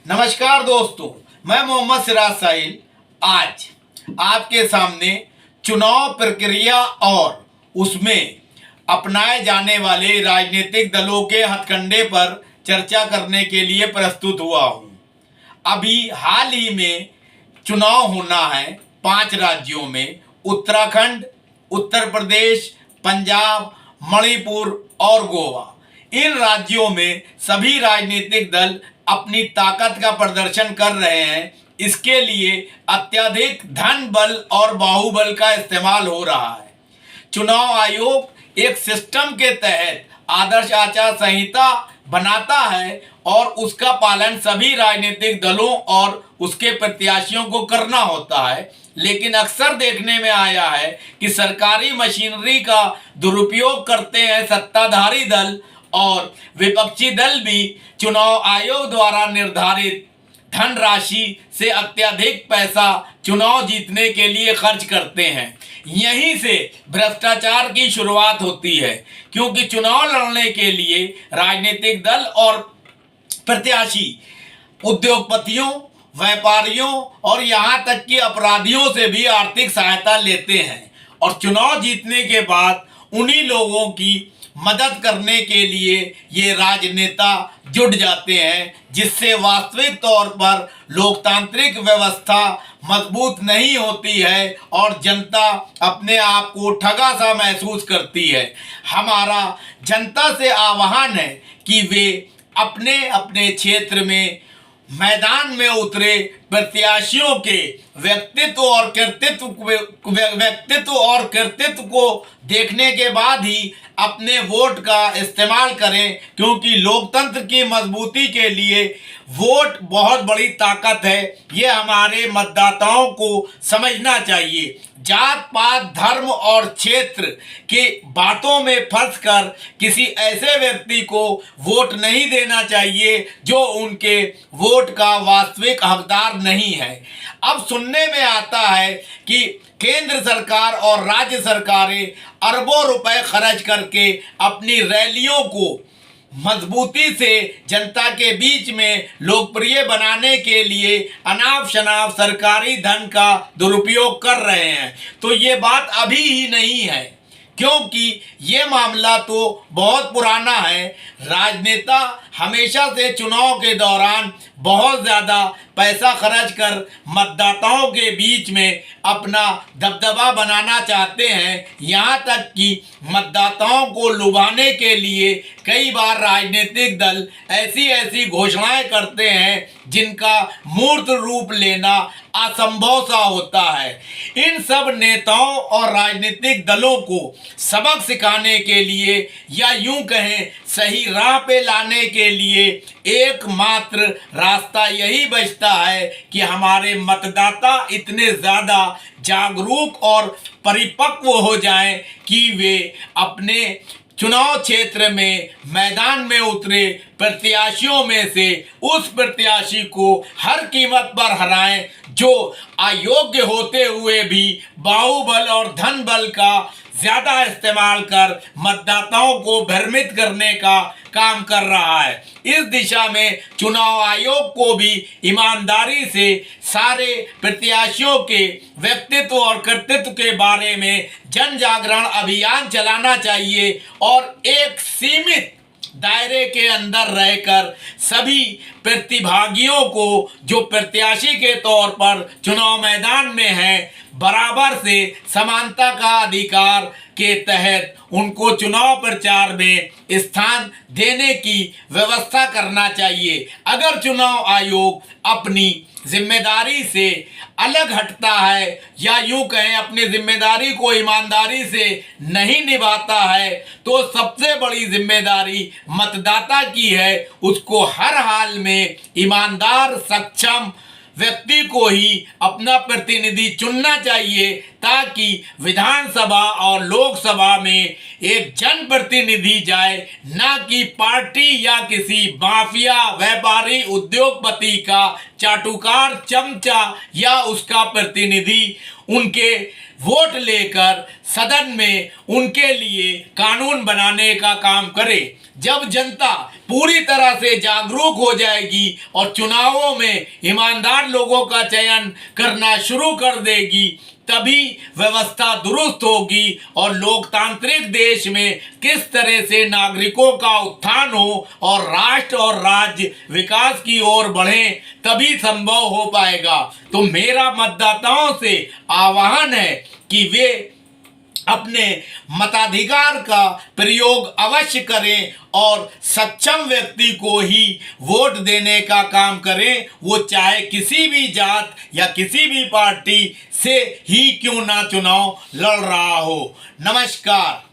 नमस्कार दोस्तों, मैं मोहम्मद सिराज साहिल आज आपके सामने चुनाव प्रक्रिया और उसमें अपनाए जाने वाले राजनीतिक दलों के हथकंडे पर चर्चा करने के लिए प्रस्तुत हुआ हूँ। अभी हाल ही में चुनाव होना है 5 राज्यों में, उत्तराखंड, उत्तर प्रदेश, पंजाब, मणिपुर और गोवा। इन राज्यों में सभी राजनीतिक दल अपनी ताकत का प्रदर्शन कर रहे हैं। इसके लिए अत्यधिक धन बल और बाहुबल का इस्तेमाल हो रहा है। चुनाव आयोग एक सिस्टम के तहत आदर्श आचार संहिता बनाता है और उसका पालन सभी राजनीतिक दलों और उसके प्रत्याशियों को करना होता है। लेकिन अक्सर देखने में आया है कि सरकारी मशीनरी का दुरुपयोग करते हैं सत्ताधारी दल, और विपक्षी दल भी चुनाव आयोग द्वारा निर्धारित धनराशि से अत्यधिक पैसा चुनाव जीतने के लिए खर्च करते हैं। यहीं से भ्रष्टाचार की शुरुआत होती है, क्योंकि चुनाव लड़ने के लिए राजनीतिक दल और प्रत्याशी उद्योगपतियों, व्यापारियों और यहाँ तक कि अपराधियों से भी आर्थिक सहायता लेते हैं और चुनाव जीतने के बाद उन्हीं लोगों की मदद करने के लिए ये राजनेता जुट जाते हैं, जिससे वास्तविक तौर पर लोकतांत्रिक व्यवस्था मजबूत नहीं होती है और जनता अपने आप को ठगा सा महसूस करती है। हमारा जनता से आह्वान है कि वे अपने अपने क्षेत्र में मैदान में उतरे प्रत्याशियों के व्यक्तित्व और कृतित्व को देखने के बाद ही अपने वोट का इस्तेमाल करें, क्योंकि लोकतंत्र की मजबूती के लिए वोट बहुत बड़ी ताकत है। ये हमारे मतदाताओं को समझना चाहिए। जात पात, धर्म और क्षेत्र के बातों में फंसकर किसी ऐसे व्यक्ति को वोट नहीं देना चाहिए जो उनके वोट का वास्तविक हकदार नहीं है। अब सुनने में आता है कि केंद्र सरकार और राज्य सरकारें अरबों रुपए खर्च करके अपनी रैलियों को मजबूती से जनता के बीच में लोकप्रिय बनाने के लिए अनाप शनाप सरकारी धन का दुरुपयोग कर रहे हैं। तो ये बात अभी ही नहीं है, क्योंकि ये मामला तो बहुत पुराना है। राजनेता हमेशा से चुनाव के दौरान बहुत ज़्यादा पैसा खर्च कर मतदाताओं के बीच में अपना दबदबा बनाना चाहते हैं। यहाँ तक कि मतदाताओं को लुभाने के लिए कई बार राजनीतिक दल ऐसी ऐसी घोषणाएं करते हैं जिनका मूर्त रूप लेना असंभव सा होता है। इन सब नेताओं और राजनीतिक दलों को सबक सिखाने के लिए या यूं कहें सही राह पे लाने के लिए एकमात्र रास्ता यही बचता है कि हमारे मतदाता इतने ज़्यादा जागरूक और परिपक्व हो जाएं कि वे अपने चुनाव क्षेत्र में मैदान में उतरे प्रत्याशियों में से उस प्रत्याशी को हर कीमत पर हराएं जो अयोग्य होते हुए भी बाहुबल और धन बल का ज़्यादा इस्तेमाल कर मतदाताओं को भ्रमित करने का काम कर रहा है। इस दिशा में चुनाव आयोग को भी ईमानदारी से सारे प्रत्याशियों के व्यक्तित्व और कर्तृत्व के बारे में जन जागरण अभियान चलाना चाहिए और एक सीमित दायरे के अंदर रहकर सभी प्रतिभागियों को जो प्रत्याशी के तौर पर चुनाव मैदान में हैं, बराबर से समानता का अधिकार के तहत उनको चुनाव प्रचार में स्थान देने की व्यवस्था करना चाहिए। अगर चुनाव आयोग अपनी जिम्मेदारी से अलग हटता है या यूं कहें अपनी जिम्मेदारी को ईमानदारी से नहीं निभाता है, तो सबसे बड़ी जिम्मेदारी मतदाता की है। उसको हर हाल में ईमानदार, सक्षम व्यक्ति को ही अपना प्रतिनिधि चुनना चाहिए, ताकि विधानसभा और लोकसभा में एक जनप्रतिनिधि जाए, ना कि पार्टी या किसी माफिया व्यापारी उद्योगपति का चाटुकार चमचा या उसका प्रतिनिधि उनके वोट लेकर सदन में उनके लिए कानून बनाने का काम करे। जब जनता पूरी तरह से जागरूक हो जाएगी और चुनावों में ईमानदार लोगों का चयन करना शुरू कर देगी, तभी व्यवस्था दुरुस्त होगी और लोकतांत्रिक देश में किस तरह से नागरिकों का उत्थान हो और राष्ट्र और राज्य विकास की ओर बढ़े, तभी संभव हो पाएगा। तो मेरा मतदाताओं से आह्वान है कि वे अपने मताधिकार का प्रयोग अवश्य करें और सक्षम व्यक्ति को ही वोट देने का काम करें, वो चाहे किसी भी जात या किसी भी पार्टी से ही क्यों ना चुनाव लड़ रहा हो। नमस्कार।